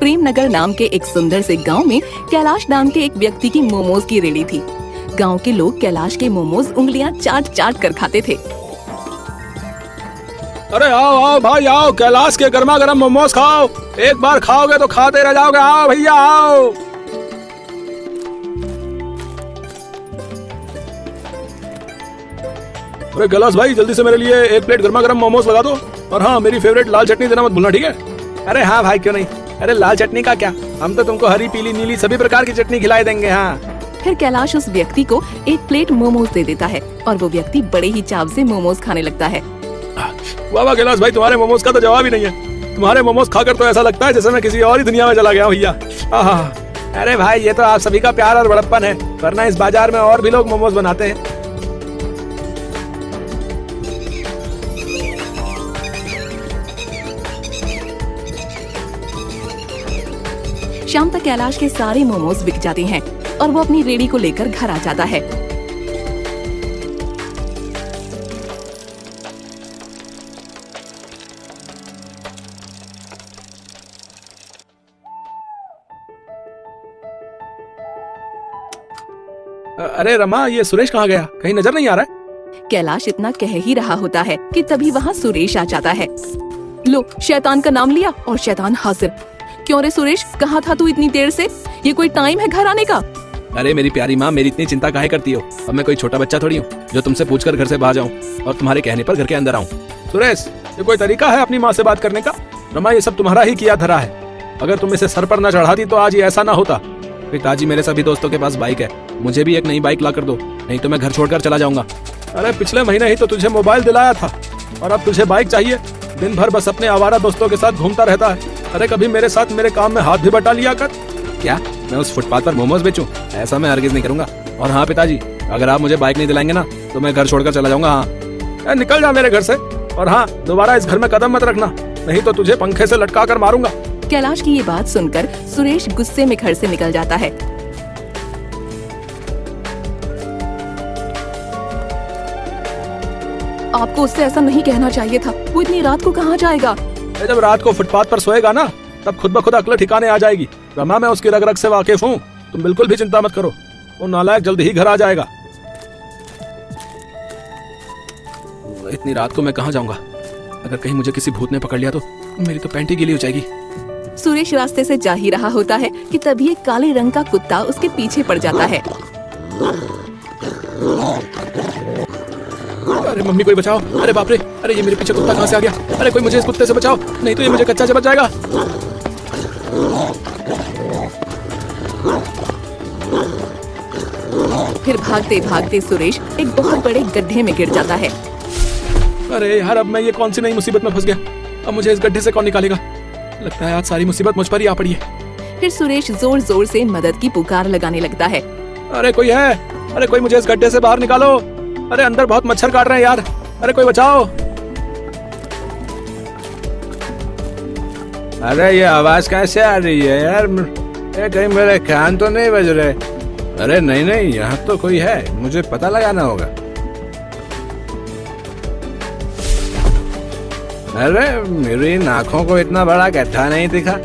प्रेम नगर नाम के एक सुंदर से गांव में कैलाश नाम के एक व्यक्ति की मोमोज की रेडी थी। गांव के लोग कैलाश के मोमोज उंगलियां चाट चाट कर खाते थे। अरे आओ आओ भाई आओ, कैलाश के गर्मा गर्म मोमोज खाओ। एक बार खाओगे तो खाते रह जाओगे। आओ भैया आओ। अरे कैलाश भाई जल्दी से मेरे लिए एक प्लेट गर्मा गर्म मोमोज लगा दो। और हाँ, मेरी फेवरेट लाल चटनी देना मत भूलना, ठीक है? अरे हाँ भाई, क्यों नहीं। अरे लाल चटनी का क्या, हम तो तुमको हरी पीली नीली सभी प्रकार की चटनी खिलाई देंगे। हाँ। फिर कैलाश उस व्यक्ति को एक प्लेट मोमोज दे देता है और वो व्यक्ति बड़े ही चाव से मोमोज खाने लगता है। वाह वाह कैलाश भाई, तुम्हारे मोमोज का तो जवाब ही नहीं है। तुम्हारे मोमोज खाकर तो ऐसा लगता है जैसे मैं किसी और ही दुनिया में चला गया हूँ भैया। अरे भाई, ये तो आप सभी का प्यार और बड़प्पन है, वरना इस बाजार में और भी लोग मोमोज बनाते हैं। शाम तक कैलाश के सारे मोमोज बिक जाते हैं और वो अपनी रेडी को लेकर घर आ जाता है। अरे रमा, ये सुरेश कहाँ गया? कहीं नजर नहीं आ रहा है। कैलाश इतना कह ही रहा होता है कि तभी वहाँ सुरेश आ जाता है। लो, शैतान का नाम लिया और शैतान हाजिर। क्यों रे सुरेश, कहाँ था तू इतनी देर से? ये कोई टाइम है घर आने का? अरे मेरी प्यारी माँ, मेरी इतनी चिंता काहे करती हो? अब मैं कोई छोटा बच्चा थोड़ी हूँ जो तुमसे पूछकर घर से बाहर जाऊँ और तुम्हारे कहने पर घर के अंदर आऊँ। सुरेश, ये कोई तरीका है अपनी माँ से बात करने का? रमा, ये सब तुम्हारा ही किया धरा है। अगर तुम इसे सर पर न चढ़ाती तो आज ये ऐसा ना होता। पिताजी, मेरे सभी दोस्तों के पास बाइक है, मुझे भी एक नई बाइक ला कर दो, नहीं तो मैं घर छोड़कर चला जाऊंगा। अरे पिछले महीने ही तो तुझे मोबाइल दिलाया था और अब तुझे बाइक चाहिए? दिन भर बस अपने आवारा दोस्तों के साथ घूमता रहता है। अरे कभी मेरे साथ मेरे काम में हाथ भी बटा लिया कर। क्या मैं उस फुटपाथ पर मोमोज बेचूं? ऐसा मैं हरगिज नहीं करूंगा। और हाँ पिताजी, अगर आप मुझे बाइक नहीं दिलाएंगे ना तो मैं घर छोड़कर चला जाऊंगा। हाँ। निकल जा मेरे घर से। और हाँ, दोबारा इस घर में कदम मत रखना, नहीं तो तुझे पंखे से लटका कर मारूंगा। कैलाश की ये बात सुनकर सुरेश गुस्से में घर से निकल जाता है। आपको उससे ऐसा नहीं कहना चाहिए था। वो इतनी रात को कहाँ जाएगा? जब रात को फुटपाथ पर सोएगा ना, तब खुद ब खुद अकल ठिकाने आ जाएगी। रमा, मैं उसकी रग रग से वाकिफ हूँ, तुम बिल्कुल भी चिंता मत करो। वो नालायक जल्द ही घर आ जाएगा। इतनी रात को मैं कहाँ जाऊंगा? अगर कहीं मुझे किसी भूत ने पकड़ लिया तो मेरी तो पैंट ही गीली हो जाएगी। सुरेश रास्ते से जा ही रहा होता है कि तभी एक काले रंग का कुत्ता उसके पीछे पड़ जाता है। अरे मम्मी, कोई बचाओ। अरे बाप रे, अरे ये मेरे पीछे कुत्ता कहाँ से आ गया? अरे कोई मुझे इस कुत्ते से बचाओ, नहीं तो ये मुझे कच्चा चबा जाएगा। फिर भागते भागते सुरेश एक बहुत बड़े गड्ढे में गिर जाता है। अरे यार, अब मैं ये कौन सी नई मुसीबत में फंस गया? अब मुझे इस गड्ढे से कौन निकालेगा? लगता है आज सारी मुसीबत मुझ पर ही आ पड़ी है। फिर सुरेश जोर जोर से मदद की पुकार लगाने लगता है। अरे कोई है? अरे कोई मुझे इस गड्ढे से बाहर निकालो। अरे अंदर बहुत मच्छर काट रहे हैं यार। अरे कोई बचाओ। अरे ये आवाज कैसे आ रही है यार? ये कहीं मेरे कान तो नहीं बज रहे? अरे नहीं नहीं, यहाँ तो कोई है, मुझे पता लगाना होगा। अरे मेरी इन आँखों को इतना बड़ा गड्ढा नहीं दिखा।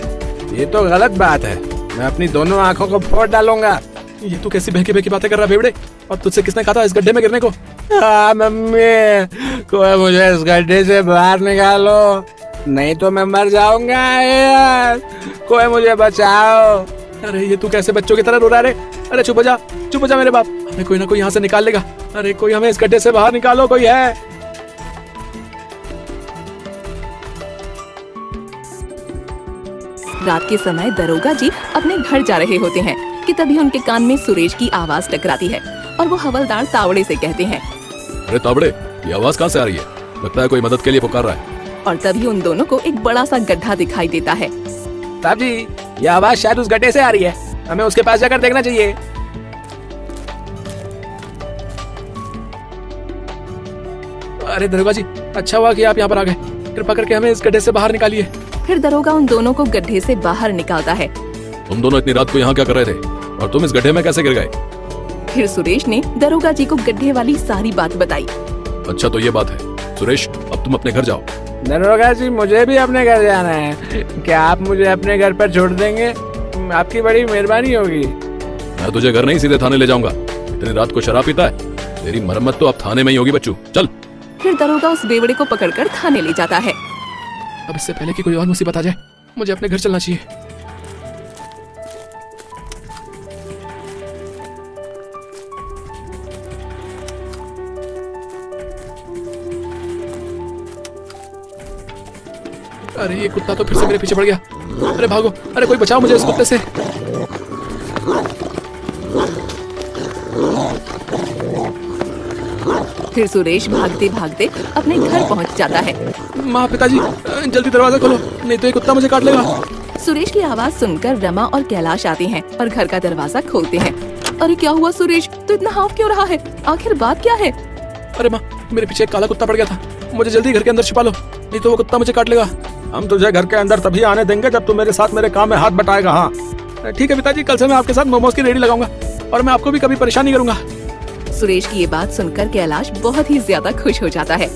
ये तो गलत बात है, मैं अपनी दोनों आँखों को फोड़ डालूंगा। ये तू कैसी बहकी बहकी बातें कर रहा है बेवड़े? और तुझसे किसने कहा था इस गड्ढे में गिरने को? हाँ मम्मी, कोई मुझे इस गड्ढे से बाहर निकालो, नहीं तो मैं मर जाऊंगा यार। कोई मुझे बचाओ। अरे ये तू कैसे बच्चों की तरह रो रहा है? अरे चुप हो जा मेरे बाप। हमें कोई ना कोई यहाँ से निकाल लेगा। अरे कोई हमें इस गड्ढे से बाहर निकालो, कोई है? रात के समय दरोगा जी अपने घर जा रहे होते हैं कि तभी उनके कान में सुरेश की आवाज टकराती है और वो हवलदार तावड़े से कहते हैं, अरे तावड़े, ये आवाज कहाँ से आ रही है? लगता है कोई मदद के लिए पुकार रहा है। और तभी उन दोनों को एक बड़ा सा गड्ढा दिखाई देता है। साहब जी, ये आवाज शायद उस गड्ढे से आ रही है, हमें उसके पास जाकर देखना चाहिए। अरे दरोगा जी, अच्छा हुआ कि आप यहाँ पर आ गए। कृपा करके हमें इस गड्ढे से बाहर निकालिए। फिर दरोगा उन दोनों को गड्ढे से बाहर निकालता है। तुम दोनों इतनी रात को यहाँ क्या कर रहे थे और तुम इस गड्ढे में कैसे गिर गए? फिर सुरेश ने दरोगा जी को गड्ढे वाली सारी बात बताई। अच्छा तो ये बात है। सुरेश, अब तुम अपने घर जाओ दरोगा जी, मुझे भी अपने घर जाना है। क्या आप मुझे अपने घर पर छोड़ देंगे? आपकी बड़ी मेहरबानी होगी। मैं तुझे घर नहीं सीधे थाने ले जाऊंगा। इतनी रात को शराब पीता है? तेरी मरम्मत तो अब थाने में ही होगी बच्चू, चल। फिर दरोगा उस बेवड़े को पकड़कर थाने ले जाता है। अब इससे पहले कि कोई और मुसीबत आ जाए, मुझे अपने घर चलना चाहिए। अरे ये कुत्ता तो फिर से मेरे पीछे पड़ गया। अरे भागो, अरे कोई बचाओ मुझे इस कुत्ते से। फिर सुरेश भागते भागते अपने घर पहुंच जाता है। माँ, पिताजी, जल्दी दरवाजा खोलो, नहीं तो ये कुत्ता मुझे काट लेगा। सुरेश की आवाज सुनकर रमा और कैलाश आते हैं और घर का दरवाजा खोलते हैं। अरे क्या हुआ सुरेश, तू इतना हाफ क्यों रहा है? आखिर बात क्या है? अरे माँ, मेरे पीछे एक काला कुत्ता पड़ गया था, मुझे जल्दी घर के अंदर छिपा लो, नहीं तो वो कुत्ता मुझे काट लेगा। हम तुझे घर के अंदर तभी आने देंगे जब तू मेरे साथ मेरे काम में हाथ बटाएगा। हाँ ठीक है पिताजी, कल से मैं आपके साथ मोमोज की रेडी लगाऊंगा और मैं आपको भी कभी परेशान नहीं करूंगा। सुरेश की ये बात सुनकर कैलाश बहुत ही ज्यादा खुश हो जाता है।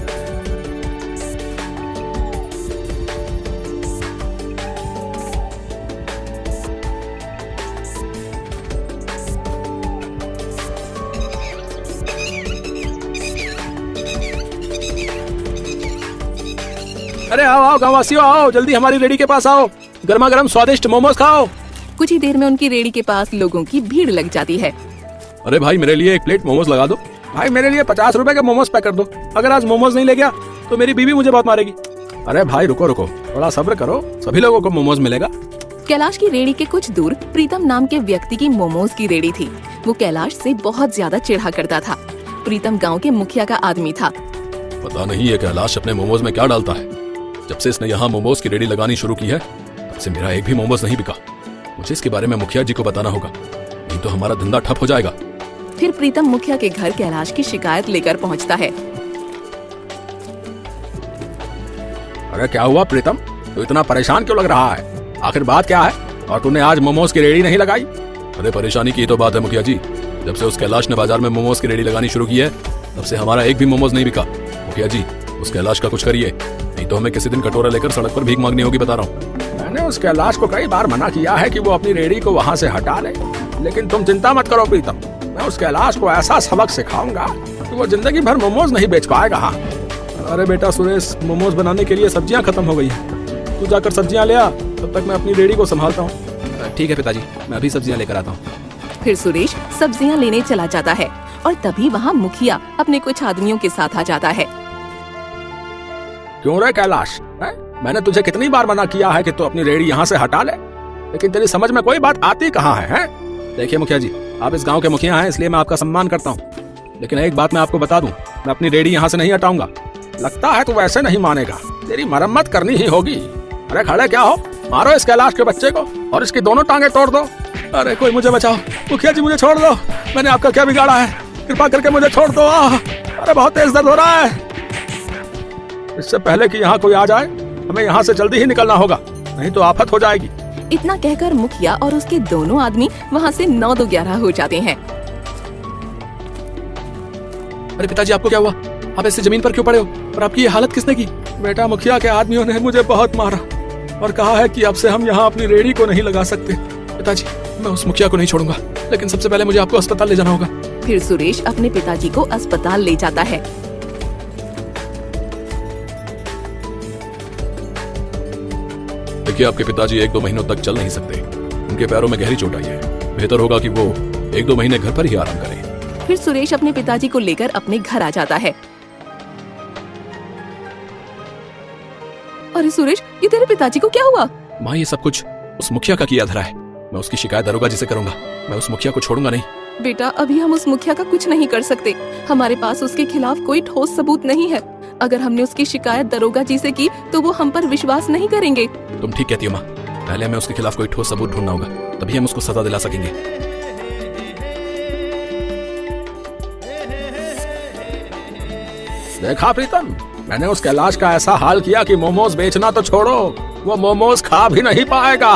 अरे आओ आओ गांववासियों, आओ जल्दी हमारी रेडी के पास आओ, गर्मा गर्म स्वादिष्ट मोमोज खाओ। कुछ ही देर में उनकी रेडी के पास लोगों की भीड़ लग जाती है। अरे भाई, मेरे लिए एक प्लेट मोमोज लगा दो। भाई मेरे लिए 50 रुपए के मोमोज पैक कर दो। अगर आज मोमोज नहीं ले गया तो मेरी बीवी मुझे बहुत मारेगी। अरे भाई रुको रुको, थोड़ा सब्र करो, सभी लोगों को मोमोज मिलेगा। कैलाश की रेडी के कुछ दूर प्रीतम नाम के व्यक्ति की मोमोज की रेडी थी। वो कैलाश से बहुत ज्यादा चिढ़ा करता था। प्रीतम गाँव के मुखिया का आदमी था। पता नहीं ये कैलाश अपने मोमोज में क्या डालता है। जब से इसने यहाँ मोमोज की रेडी लगानी शुरू की है, तब से मेरा एक भी मोमोज नहीं बिका। मुझे इसके बारे में मुखिया जी को बताना होगा, नहीं तो हमारा धंधा ठप हो जाएगा। फिर प्रीतम मुखिया के घर कैलाश की शिकायत लेकर पहुंचता है। अरे क्या हुआ प्रीतम, तू इतना परेशान क्यों लग रहा है? आखिर बात क्या है? और तूने आज मोमोज की रेडी नहीं लगाई? अरे परेशानी की तो बात है मुखिया जी, जब से उस कैलाश ने बाजार में मोमोज की रेडी लगानी शुरू की है, तब से हमारा एक भी मोमोज नहीं बिका। मुखिया जी, उस कैलाश का कुछ करिए, नहीं तो हमें किसी दिन कटोरा लेकर सड़क पर भीख मांगनी होगी, बता रहा हूँ। मैंने उस कैलाश को कई बार मना किया है कि वो अपनी रेडी को वहाँ से हटा ले, लेकिन तुम चिंता मत करो प्रीतम, मैं उस कैलाश को ऐसा सबक सिखाऊंगा कि वो जिंदगी भर मोमोज नहीं बेच पाएगा। हाँ अरे बेटा सुरेश, मोमोज बनाने के लिए सब्जियां खत्म हो गई हैं, तू जाकर सब्जियां ले आ, तब तक मैं अपनी रेडी को संभालता हूँ। ठीक है पिताजी, मैं अभी सब्जियां लेकर आता हूँ। फिर सुरेश सब्जियां लेने चला जाता है और तभी वहाँ मुखिया अपने कुछ आदमियों के साथ आ जाता है। क्यों रे कैलाश, मैंने तुझे कितनी बार मना किया है कि तू अपनी रेडी यहाँ से हटा ले, लेकिन तेरी समझ में कोई बात आती कहाँ है? देखिए मुखिया जी, आप इस गांव के मुखिया हैं, इसलिए मैं आपका सम्मान करता हूँ, लेकिन एक बात मैं आपको बता दूं, मैं अपनी रेडी यहाँ से नहीं हटाऊंगा। लगता है तू वैसे नहीं मानेगा, तेरी मरम्मत करनी ही होगी। अरे खड़े क्या हो, मारो इस कैलाश के बच्चे को और इसकी दोनों टांगे तोड़ दो। अरे कोई मुझे बचाओ, मुखिया जी मुझे छोड़ दो, मैंने आपका क्या बिगाड़ा है, कृपा करके मुझे छोड़ दो। अरे बहुत तेज दर्द हो रहा है। इससे पहले कि यहाँ कोई आ जाए, हमें यहाँ से जल्दी ही निकलना होगा, नहीं तो आफत हो जाएगी। इतना कहकर मुखिया और उसके दोनों आदमी वहाँ से 9-2-11 हो जाते हैं। अरे पिताजी, आपको क्या हुआ? आप ऐसे जमीन पर क्यों पड़े हो और आपकी ये हालत किसने की? बेटा, मुखिया के आदमियों ने मुझे बहुत मारा और कहा है कि अब से हम यहाँ अपनी रेडी को नहीं लगा सकते। पिताजी, मैं उस मुखिया को नहीं छोड़ूंगा, लेकिन सबसे पहले मुझे आपको अस्पताल ले जाना होगा। फिर सुरेश अपने पिताजी को अस्पताल ले जाता है। देखिए, आपके पिताजी 1-2 महीनों तक चल नहीं सकते, उनके पैरों में गहरी चोट आई है, बेहतर होगा कि वो 1-2 महीने घर पर ही आराम करें। फिर सुरेश अपने पिताजी को लेकर अपने घर आ जाता है। अरे सुरेश, ये तेरे पिताजी को क्या हुआ? माँ, ये सब कुछ उस मुखिया का किया धरा है, मैं उसकी शिकायत दरोगा जी से करूंगा, मैं उस मुखिया को छोड़ूंगा नहीं। बेटा, अभी हम उस मुखिया का कुछ नहीं कर सकते, हमारे पास उसके खिलाफ कोई ठोस सबूत नहीं है। अगर हमने उसकी शिकायत दरोगा जी से की तो वो हम पर विश्वास नहीं करेंगे। तुम ठीक कहती हो माँ, पहले हमें उसके खिलाफ कोई ठोस सबूत ढूंढना होगा, तभी हम उसको सजा दिला सकेंगे। देखा प्रीतम, मैंने उस कैलाश का ऐसा हाल किया कि मोमोज बेचना तो छोड़ो, वो मोमोज खा भी नहीं पाएगा।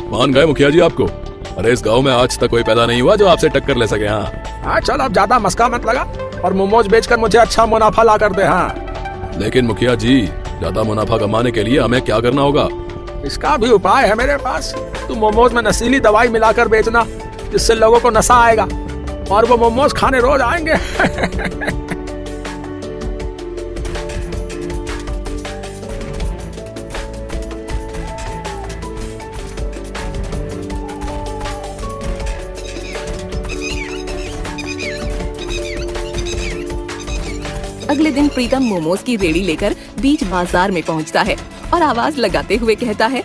मान गए मुखिया जी आपको? अरे इस गांव में आज तक कोई पैदा नहीं हुआ जो आपसे टक्कर ले सके। हाँ चल अब ज्यादा मस्का मत लगा और मोमोज बेचकर मुझे अच्छा मुनाफा ला कर दे। हाँ लेकिन मुखिया जी, ज्यादा मुनाफा कमाने के लिए हमें क्या करना होगा? इसका भी उपाय है मेरे पास। तुम मोमोज में नशीली दवाई मिलाकर बेचना, जिससे लोगों को नशा आएगा और वो मोमोज खाने रोज आएंगे। अगले दिन प्रीतम मोमोज की रेडी लेकर बीच बाजार में पहुंचता है और आवाज लगाते हुए कहता है,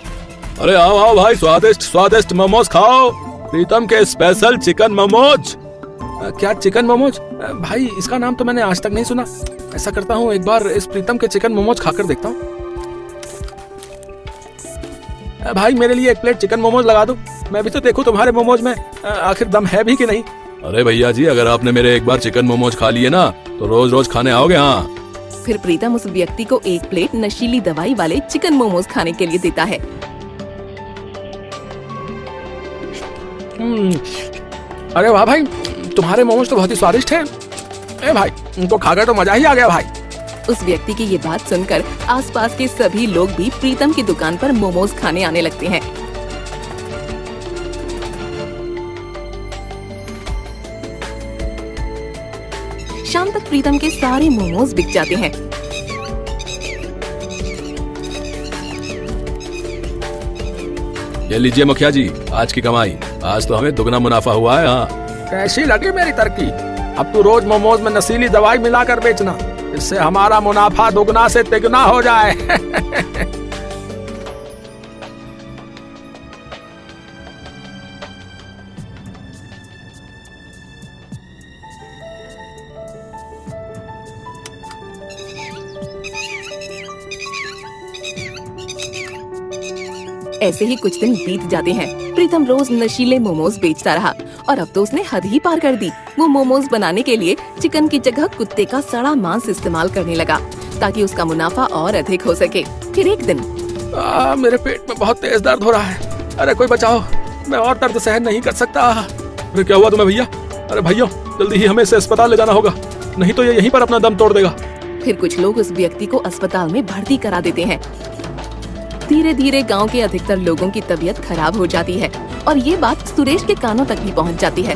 अरे आओ आओ भाई, स्वादिष्ट स्वादिष्ट मोमोज खाओ, प्रीतम के स्पेशल चिकन मोमोज। क्या चिकन मोमोज? भाई इसका नाम तो मैंने आज तक नहीं सुना। ऐसा करता हूँ, एक बार इस प्रीतम के चिकन मोमोज खाकर देखता हूँ। भाई मेरे लिए एक प्लेट चिकन मोमोज लगा दो, मैं भी तो देखूं तुम्हारे मोमोज में आखिर दम है भी कि नहीं। अरे भैया जी, अगर आपने मेरे एक बार चिकन मोमोज खा लिए ना, तो रोज रोज खाने आओगे। हाँ। फिर प्रीतम उस व्यक्ति को एक प्लेट नशीली दवाई वाले चिकन मोमोज खाने के लिए देता है। अरे वाह भाई, तुम्हारे मोमोज तो बहुत ही स्वादिष्ट हैं। ए भाई, इनको खाकर तो मजा ही आ गया भाई। उस व्यक्ति की ये बात सुनकर आसपास के सभी लोग भी प्रीतम की दुकान पर मोमोज खाने आने लगते हैं। शाम तक प्रीतम के सारे मोमोज बिक जाते हैं। ये लीजिए मुखिया जी, आज की कमाई। आज तो हमें दुगना मुनाफा हुआ है। हाँ। कैसी लगी मेरी तरकीब? अब तू रोज मोमोज में नशीली दवाई मिलाकर बेचना, इससे हमारा मुनाफा दुगना से तिगुना हो जाए। ऐसे ही कुछ दिन बीत जाते हैं। प्रीतम रोज नशीले मोमोज बेचता रहा और अब तो उसने हद ही पार कर दी। वो मोमोज बनाने के लिए चिकन की जगह कुत्ते का सड़ा मांस इस्तेमाल करने लगा ताकि उसका मुनाफा और अधिक हो सके। फिर एक दिन, मेरे पेट में बहुत तेज दर्द हो रहा है। अरे कोई बचाओ, मैं और दर्द सहन नहीं कर सकता। अरे क्या हुआ तुम्हें भैया? अरे भैया, जल्दी ही हमें इसे अस्पताल ले जाना होगा, नहीं तो ये यहीं पर अपना दम तोड़ देगा। फिर कुछ लोग उस व्यक्ति को अस्पताल में भर्ती करा देते हैं। धीरे धीरे गांव के अधिकतर लोगों की तबीयत खराब हो जाती है और ये बात सुरेश के कानों तक भी पहुंच जाती है।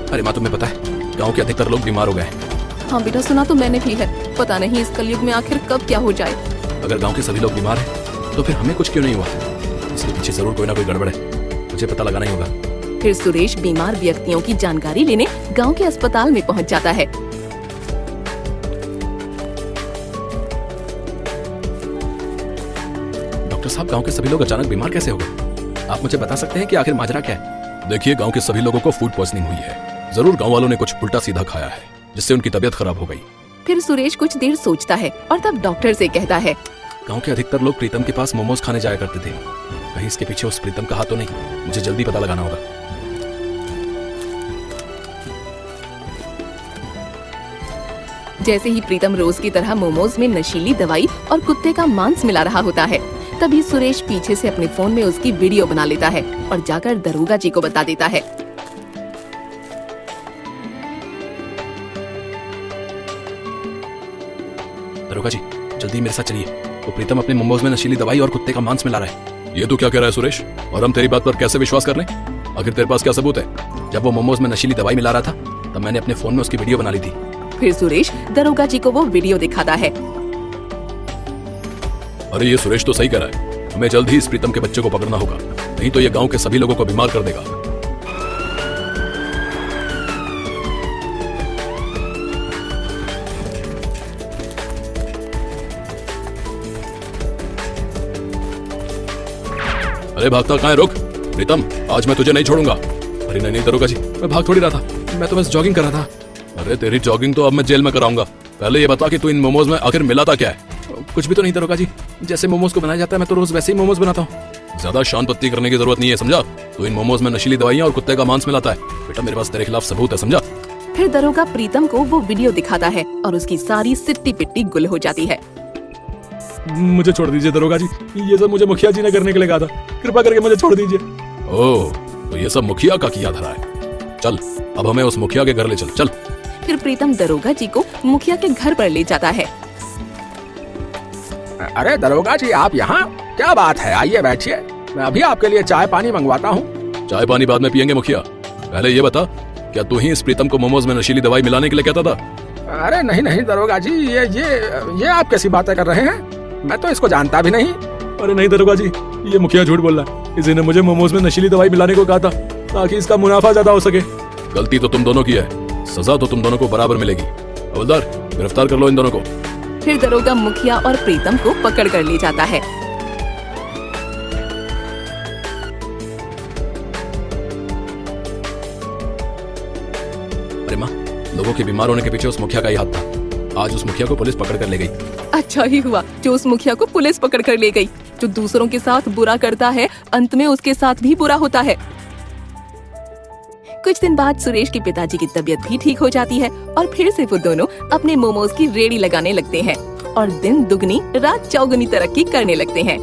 अरे माँ, तुम्हें पता है गांव के अधिकतर लोग बीमार हो गए हैं। हाँ बेटा, सुना तो मैंने भी है। पता नहीं इस कलयुग में आखिर कब क्या हो जाए। अगर गांव के सभी लोग बीमार हैं, तो फिर हमें कुछ क्यों नहीं हुआ? इसके पीछे जरूर कोई ना कोई गड़बड़ है, मुझे पता लगाना ही होगा। फिर सुरेश बीमार व्यक्तियों की जानकारी लेने गाँव के अस्पताल में पहुँच जाता है। डॉक्टर साहब, गांव के सभी लोग अचानक बीमार कैसे हो गए? आप मुझे बता सकते हैं कि आखिर माजरा क्या है? देखिए, गांव के सभी लोगों को फूड पॉइजनिंग हुई है। जरूर गांव वालों ने कुछ उल्टा सीधा खाया है, जिससे उनकी तबीयत खराब हो गई। फिर सुरेश कुछ देर सोचता है और तब डॉक्टर से कहता है, गांव के अधिकतर लोग प्रीतम के पास मोमोज खाने जाया करते थे। कहीं इसके पीछे उस प्रीतम का हाथ तो नहीं? मुझे जल्दी पता लगाना होगा। जैसे ही प्रीतम रोज की तरह मोमोज में नशीली दवाई और कुत्ते का मांस मिला रहा होता है, तभी सुरेश पीछे से अपने फोन में उसकी वीडियो बना लेता है और जाकर दरोगा जी को बता देता है। दरोगा जी, जल्दी मेरे साथ चलिए। तो प्रीतम अपने मोमोज में नशीली दवाई और कुत्ते का मांस मिला रहा है। ये तो क्या कह रहा है सुरेश? और हम तेरी बात पर कैसे विश्वास कर लें? आखिर तेरे पास क्या सबूत है? जब वो मोमोज में नशीली दवाई मिला रहा था, तब मैंने अपने फोन में उसकी वीडियो बना ली थी। फिर सुरेश दरोगा जी को वो वीडियो दिखाता है। अरे ये सुरेश तो सही कह रहा है, हमें जल्द ही इस प्रीतम के बच्चे को पकड़ना होगा, नहीं तो ये गांव के सभी लोगों को बीमार कर देगा। अरे भागता कहाँ है? रुक प्रीतम, आज मैं तुझे नहीं छोड़ूंगा। अरे नहीं नहीं दरोगा जी, मैं भाग थोड़ी रहा था, मैं तो बस जॉगिंग कर रहा था। अरे तेरी जॉगिंग तो अब मैं जेल में कराऊंगा। पहले ये बता कि तू इन मोमोज में आखिर मिला था क्या है? कुछ भी तो नहीं दरोगा जी, जैसे मोमोज को बनाया जाता है मैं तो रोज वैसे ही मोमोज बनाता हूँ। ज्यादा शान पत्ती करने की जरूरत नहीं है, समझा? तो इन मोमोज में नशीली दवाइयाँ और कुत्ते का मांस मिलाता है। बेटा मेरे पास तेरे खिलाफ सबूत है, समझा? फिर दरोगा प्रीतम को वो वीडियो दिखाता है और उसकी सारी सिट्टी पिट्टी गुल हो जाती है। मुझे छोड़ दीजिए दरोगा जी, ये सब मुझे मुखिया जी ने करने के लिए कहा था, कृपा करके मुझे छोड़ दीजिए। ओह, तो ये सब मुखिया का किया धरा है। चल अब हमें उस मुखिया के घर ले चल। फिर प्रीतम दरोगा जी को मुखिया के घर पर ले जाता है। अरे दरोगा जी, आप यहाँ? क्या बात है, आइए बैठिए, मैं अभी आपके लिए चाय पानी मंगवाता हूँ। चाय पानी बाद में पियेंगे मुखिया, पहले ये बता, क्या तू ही इस प्रीतम को मोमोज में नशीली दवाई मिलाने के लिए कहता था? अरे नहीं नहीं दरोगा जी, ये आप कैसी बातें कर रहे हैं? मैं तो इसको जानता भी नहीं। अरे नहीं दरोगा जी, ये मुखिया झूठ बोल रहा है। इसी ने मुझे मोमोज में नशीली दवाई मिलाने को कहा था ताकि इसका मुनाफा ज्यादा हो सके। गलती तो तुम दोनों की है, सजा तो तुम दोनों को बराबर मिलेगी। हवलदार, गिरफ्तार कर लो इन दोनों को। फिर दरोगा मुखिया और प्रीतम को पकड़ कर ले जाता है। अरे माँ, लोगों के बीमार होने के पीछे उस मुखिया का ही हाथ था। आज उस मुखिया को पुलिस पकड़ कर ले गई। अच्छा ही हुआ जो उस मुखिया को पुलिस पकड़ कर ले गई। जो दूसरों के साथ बुरा करता है, अंत में उसके साथ भी बुरा होता है। कुछ दिन बाद सुरेश के पिताजी की तबीयत भी ठीक हो जाती है और फिर से वो दोनों अपने मोमोज की रेडी लगाने लगते हैं और दिन दुगनी रात चौगुनी तरक्की करने लगते हैं।